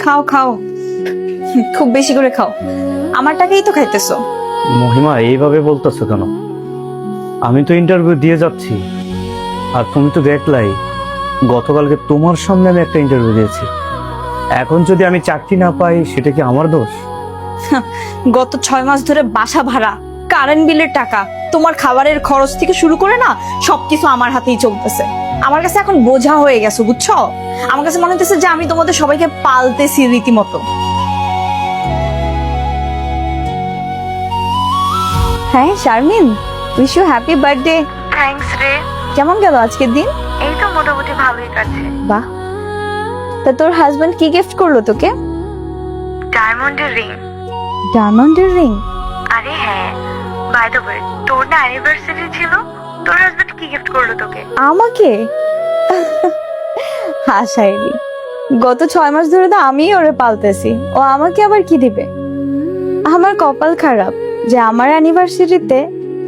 খাও খাও, খুব বেশি করে খাও, আমার টাকাই তো খাইতেছো। মহিমা এইভাবে বলতেছো কেন? আমি তো ইন্টারভিউ দিয়ে যাচ্ছি, আর তুমি তো দেখলাই গতকালকে তোমার সামনে আমি একটা ইন্টারভিউ দিয়েছি। এখন যদি আমি চাকরি না পাই সেটা কি আমার দোষ? গত 6 মাস ধরে বাসা ভাড়া, কারেন্ট বিলের টাকা, তোমার খাবারের খরচ থেকে শুরু করে না সবকিছু আমার হাতেই চলতেছে। আমার কাছে এখন বোঝা হয়ে গেছে, বুঝছো? আমার কাছে মনে হচ্ছে যে আমি তোমাদের সবাইকে পালতেছি রীতিমতো। হ্যাঁ Sharmin, wish you happy birthday. Thanks রে। কেমন গেল আজকের দিন? এই তো মোটামুটি ভালোই কাটছে। বাহ, তা তোর হাজবেন্ড কি গিফট করলো তোকে? ডায়মন্ডের রিং। ডায়মন্ডের রিং? আরে হ্যাঁ, বাই দ্য ওয়ে, তোর না অ্যানিভার্সারি ছিল, তোর হাজবেন্ড কি গিফট করলো তোকে? আমাকে? হাসাইনি, গত 6 মাস ধরে তো আমিই ওরে পালতেছি, ও আমাকে আবার কি দিবে? আমার কপাল খারাপ যে আমার অ্যানিভার্সারিতে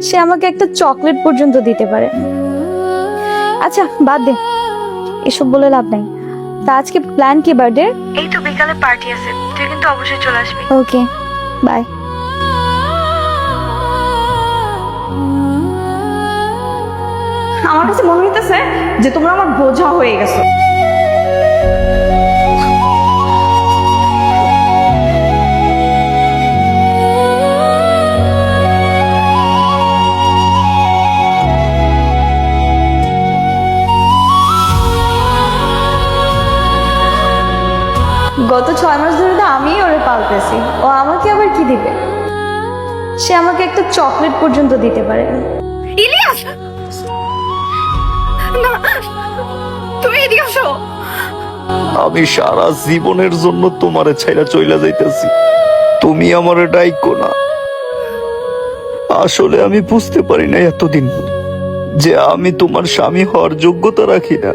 সে আমাকে একটা চকলেট পর্যন্ত দিতে পারে। আচ্ছা বাদ দে, এসব বলে লাভ নাই। তা আজকে প্ল্যান কি বার্থডে? এই তো বিকালে পার্টি আছে, তুই কিন্তু অবশ্যই চলে আসবি। ওকে, বাই। আমার কাছে মনে হইতেছে যে তোমরা আমার বোঝা হয়ে গেছো। গত 6 মাস ধরে তো আমিই ওরে পালতেছি, ও আমাকে আবার কি দিবে? সে আমাকে একটা চকলেট পর্যন্ত দিতে পারে না। ইলিয়াস, না, তুমি এদিকে আসো। আমি সারা জীবনের জন্য তোমারে ছাইরা চইলা যাইতেছি, তুমি আমারে ডাইকো না। আসলে আমি বুঝতে পারি না এতদিন যে আমি তোমার স্বামী হওয়ার যোগ্যতা রাখি না।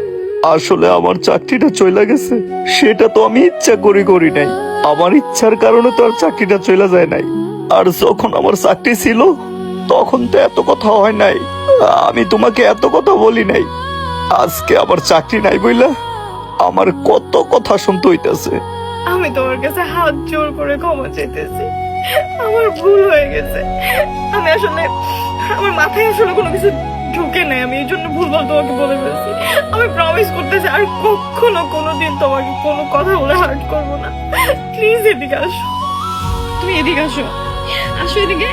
আসলে আমার চাকরিটা চইলা গেছে, সেটা তো আমি ইচ্ছা করি নাই। আমার ইচ্ছার কারণে তো আর চাকরিটা চইলা যায় নাই। আর যখন আমার চাকরি ছিল তখন তো এত কথা হয় নাই, আমি তোমাকে এত কথা বলি নাই। আজকে আমার চাকরি নাই বইলা আমার কত কথা শুনতে হইতেছে। আমি তোমার কাছে হাত জোর করে ক্ষমা চাইতেছি, আমার ভুল হয়ে গেছে। আমি আসলে, আমার মাথায় আসলে কোনো কিছু ঢুকে নাই, আমি এই জন্য ভুলভাল তোমাকে বলে ফেলছি। আমি প্রমিস করতেছি আর কখনো কোনোদিন তোমাকে কোনো কথা বলে হার্ট করবো না। প্লিজ এদিকে আসো, তুমি এদিকে আসো, আসো এদিকে।